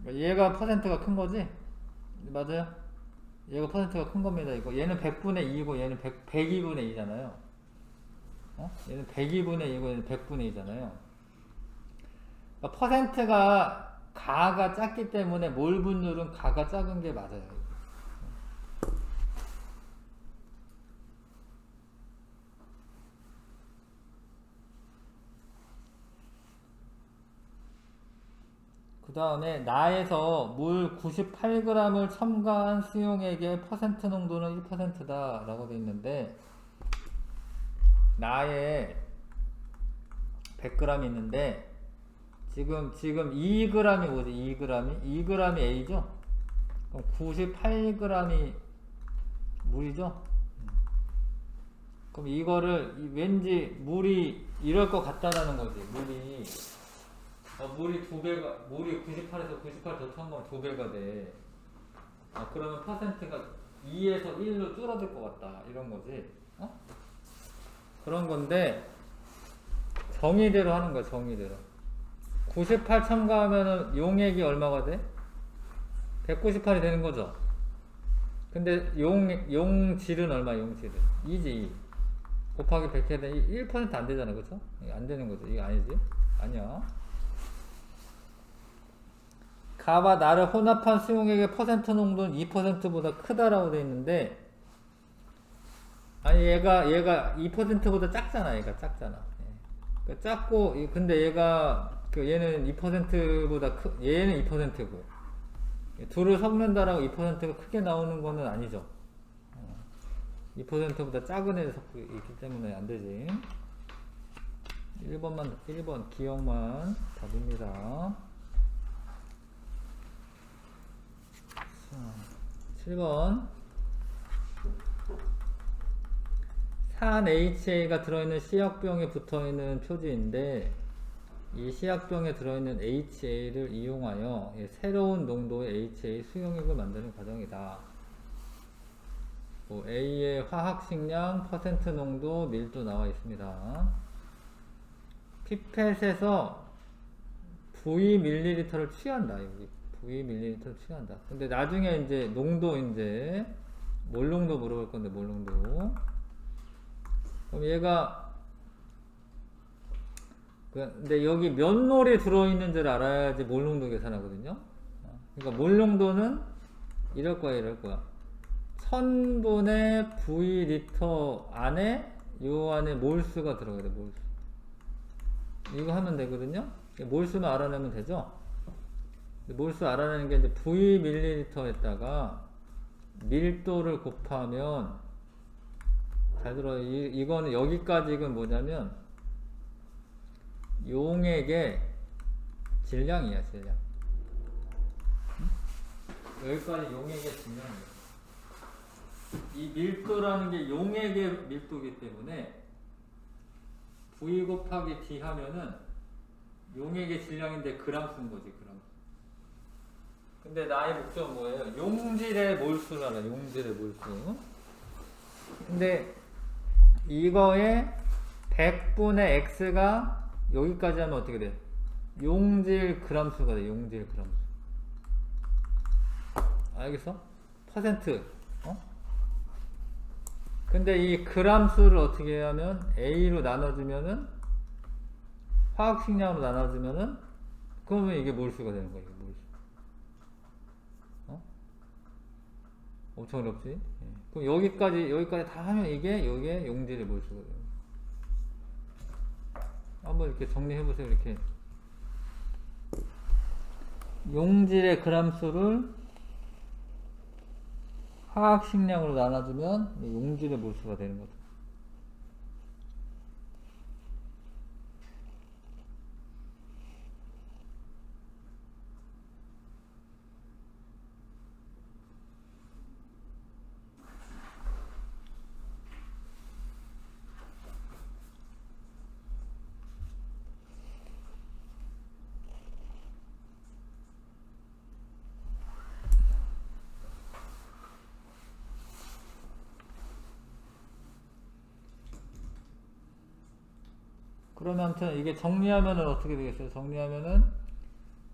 A: 얘가 퍼센트가 큰 거지? 맞아요? 얘가 퍼센트가 큰 겁니다. 이거 얘는 100분의 2이고 얘는 102분의 2잖아요. 어? 얘는 102분의 2이고 얘는 100분의 2잖아요. 그러니까 퍼센트가 가가 작기 때문에 몰 분율은 가가 작은 게 맞아요. 그 다음에 나에서 물 98g을 첨가한 수용액의 퍼센트 농도는 1%다 라고 되어 있는데 나에 100g이 있는데 지금 2g이 뭐지? 2g이 A죠? 그럼 98g이 물이죠? 그럼 이거를 왠지 물이 이럴 것 같다라는 거지. 물이 2배가, 물이 98에서 98 더 첨가하면 2배가 돼. 그러면 퍼센트가 2에서 1로 줄어들 것 같다. 이런 거지. 그런 건데, 정의대로 하는 거야, 정의대로. 98 첨가하면은 용액이 얼마가 돼? 198이 되는 거죠. 근데 용질은 얼마, 용질은? 2지, 2. 곱하기 100 해야 돼. 1% 안 되잖아, 그쵸? 이게 안 되는 거죠. 이게 아니지? 아니야. 가와 나를 혼합한 수용액의 퍼센트 농도는 2%보다 크다라고 되어 있는데, 아니, 얘가 2%보다 작잖아, 얘가 작잖아. 그러니까 작고, 근데 얘는 2%보다 얘는 2%고, 둘을 섞는다라고 2%가 크게 나오는 거는 아니죠. 2%보다 작은 애를 섞고 있기 때문에 안 되지. 1번 기억만 답입니다. 7번 산 HA가 들어있는 C약병에 붙어있는 표지인데 이 C약병에 들어있는 HA를 이용하여 새로운 농도의 HA 수용액을 만드는 과정이다. A의 화학식량, 퍼센트 농도, 밀도 나와 있습니다. 피펫에서 Vml를 취한다. 여기 Vml를 취한다. 근데 나중에 이제 농도 몰 농도 물어볼 건데 몰 농도. 그럼 얘가 근데 여기 몇 몰이 들어있는지를 알아야지 몰 농도 계산하거든요. 그러니까 몰 농도는 이럴 거야. 1000분의 V리터 안에 요 안에 몰수가 들어가야 돼. 몰수. 이거 하면 되거든요. 몰수만 알아내면 되죠. 몰수 알아내는 게 이제 Vml에다가 밀도를 곱하면 잘 들어요. 이거는 여기까지 이건 뭐냐면 용액의 질량이야, 질량. 여기까지 용액의 질량이야. 이 밀도라는 게 용액의 밀도이기 때문에 V 곱하기 D 하면은 용액의 질량인데 그람 쓴 거지, 그람. 근데 나의 목적은 뭐예요? 용질의 몰수를 알아, 용질의 몰수. 근데 이거에 100분의 X가 여기까지 하면 어떻게 돼? 용질 그람수가 돼. 용질 그람수. 알겠어? 퍼센트. 어? 근데 이 그람수를 어떻게 하면 A로 나눠주면은 화학식량으로 나눠주면은 그러면 이게 몰수가 되는 거야. 이게 몰수. 어? 엄청 어렵지? 예. 그럼 여기까지 다 하면 이게 용질의 몰수가 돼요. 한번 이렇게 정리해보세요. 이렇게 용질의 그람수를 화학식량으로 나눠주면 용질의 몰수가 되는 거죠. 그러면 아무튼 이게 정리하면은 어떻게 되겠어요? 정리하면은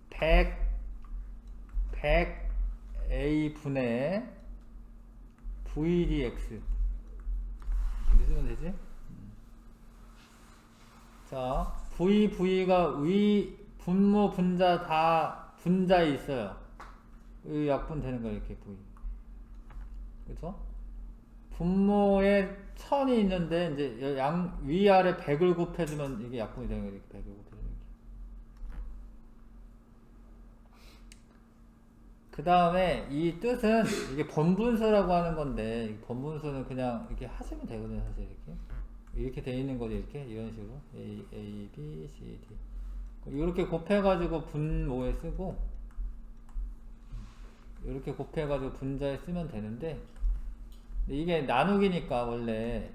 A: 100A 분의 VDX 이렇게 쓰면 되지? 자, V가 분모, 분자 다 분자에 있어요. 이 약분 되는 거예요, 이렇게 V. 그쵸? 분모에 1000이 있는데, 이제 위아래 100을 곱해주면 이게 약분이 되는 거예요, 이렇게 100을 곱해주면. 그 다음에 이 뜻은 이게 번분수라고 하는 건데, 번분수는 그냥 이렇게 하시면 되거든요, 사실 이렇게 돼 있는 거죠, 이렇게 이런 식으로 A, B, C, D 이렇게 곱해가지고 분모에 쓰고 이렇게 곱해가지고 분자에 쓰면 되는데 이게 나누기니까 원래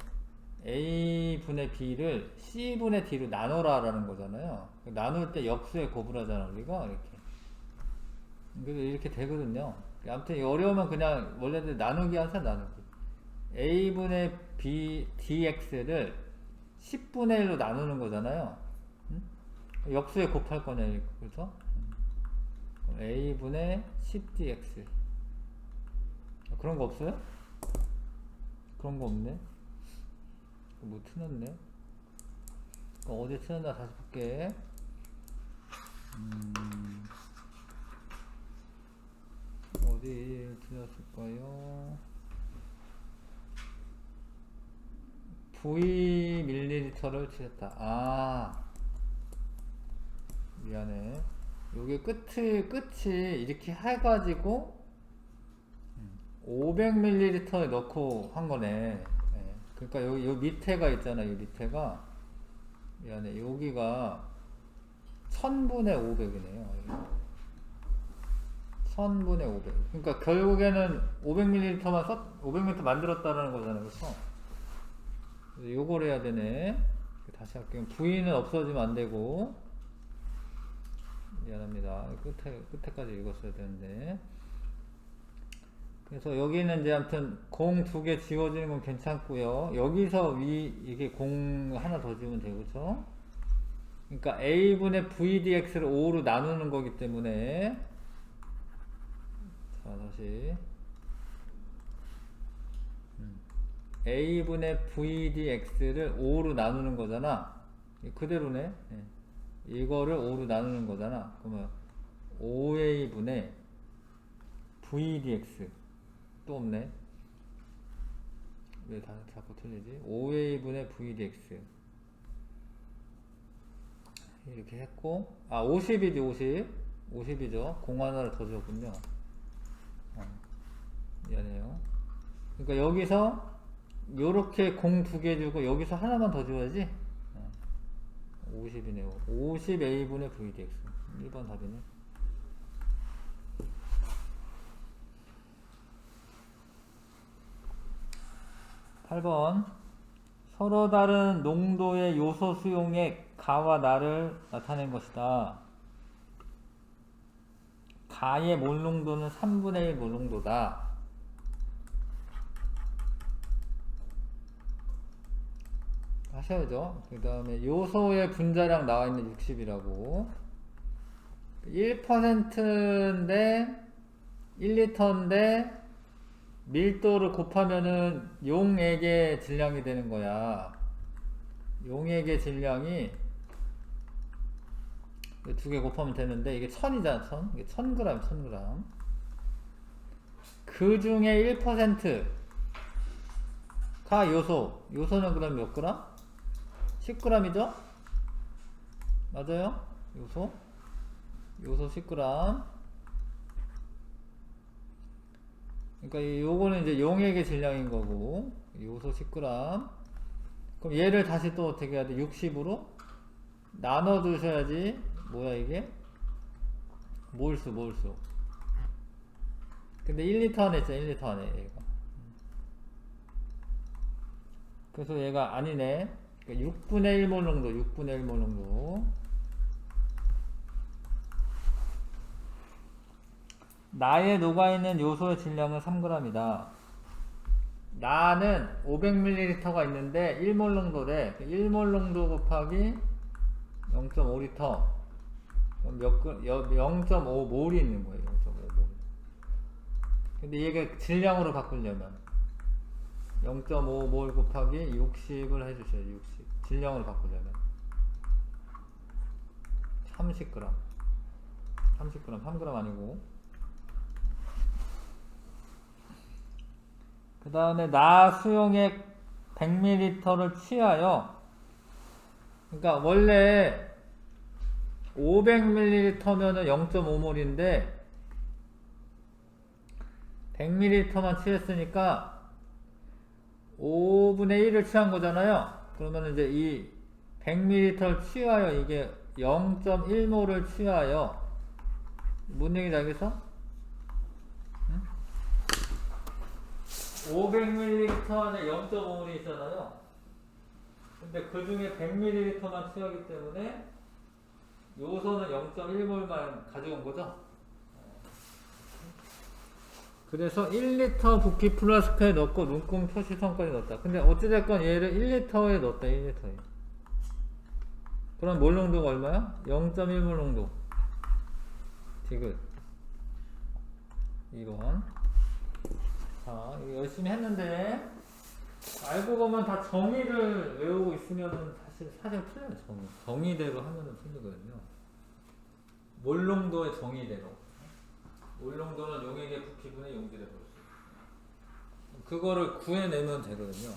A: A분의 B를 C분의 D로 나눠라 라는 거잖아요. 나눌 때 역수에 곱을 하잖아 우리가 이렇게. 그래서 이렇게 되거든요. 아무튼 어려우면 그냥 원래대로 나누기 하세요. 나누기. A분의 B, DX를 10분의 1로 나누는 거잖아요. 응? 역수에 곱할 거냐, 그래서 A분의 10DX. 그런 거 없어요? 그런 거 없네. 뭐 틀렸네. 어디 틀렸나 다시 볼게. 어디 틀렸을까요? V 밀리리터를 틀렸다. 아, 미안해. 요게 끝이 이렇게 해가지고 500ml에 넣고 한 거네. 예. 그러니까 요 밑에가 있잖아. 요 밑에가 미안해. 여기가 1000분의 500이네요. 1000분의 500. 그러니까 결국에는 500ml 만들었다라는 거잖아요. 그래서 요걸 해야 되네. 다시 할게요. V는 없어지면 안 되고. 미안합니다. 끝에까지 읽었어야 되는데. 그래서 여기는 이제 아무튼 공 2개 지워지는 건 괜찮고요. 여기서 이게 공 하나 더 지우면 되고, 그쵸? 그러니까 A분의 VDX를 5로 나누는 거기 때문에. 자, 다시. A분의 VDX를 5로 나누는 거잖아. 그대로네. 네. 이거를 5로 나누는 거잖아. 그러면 5A분의 VDX 또 없네. 왜 자꾸 틀리지? 5A분의 VDX 이렇게 했고 50이지 50이죠. 공 하나를 더 줬군요. 미안해요. 그러니까 여기서 요렇게 공 2개 주고 여기서 하나만 더 줘야지. 50이네요. 50A분의 VDX 1번 답이네. 8번 서로 다른 농도의 요소 수용액 가와 나를 나타낸 것이다. 가의 몰농도는 3분의 1 몰농도다. 하셔야죠. 그 다음에 요소의 분자량 나와있는 60이라고. 1%인데 1리터인데 밀도를 곱하면은 용액의 질량이 되는 거야. 용액의 질량이 두 개 곱하면 되는데 이게 1000이잖아. 1000. 이게 1000g, 1000g. 그 중에 1%가 요소. 요소는 그럼 몇 그램? 10g이죠? 맞아요? 요소 10g. 그러니까 요거는 이제 용액의 질량인 거고, 요소 10g. 그럼 얘를 다시 또 어떻게 해야 돼? 60으로 나눠 두셔야지. 뭐야 이게? 몰수. 근데 1리터 안에 있잖아. 1리터 안에 얘가. 그래서 얘가 아니네. 그러니까 6분의 1몰 농도. 6분의 1몰 농도. 나에 녹아있는 요소의 질량은 3g이다. 나는 500ml가 있는데 1몰 농도래. 1몰 농도 곱하기 0.5리터. 그럼 0.5몰이 있는 거예요. 0.5몰. 근데 이게 질량으로 바꾸려면 0.5몰 곱하기 60을 해주셔요. 60. 질량으로 바꾸려면 30g. 30g. 3g 아니고. 그 다음에 나 수용액 100ml를 취하여, 그러니까 원래 500ml면은 0.5몰인데 100ml만 취했으니까 5분의 1을 취한 거잖아요. 그러면 이제 이 100ml를 취하여 이게 0.1몰을 취하여, 뭔 얘기인지 알겠어? 500ml 안에 0.5몰이 있잖아요. 근데 그 중에 100ml만 취하기 때문에 요소는 0.1몰만 가져온 거죠. 그래서 1리터 부피 플라스크에 넣고 눈금 표시선까지 넣었다. 근데 어찌됐건 얘를 1리터에 넣었다. 1리터에. 그럼 몰 농도가 얼마야? 0.1몰 농도. 디귿. 2번. 자, 이거 열심히 했는데 알고 보면 다 정의를 외우고 있으면 사실 틀려요. 정의대로 하면은 틀리거든요. 몰농도의 정의대로. 몰농도는 용액의 부피분의 용질의 볼수. 그거를 구해내면 되거든요.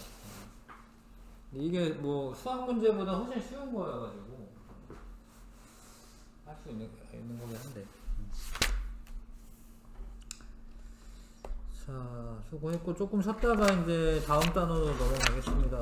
A: 이게 뭐 수학 문제보다 훨씬 쉬운 거여가지고 할 수 있는 거긴 한데. 자, 수고했고 조금 쉬었다가 이제 다음 단어로 넘어가겠습니다.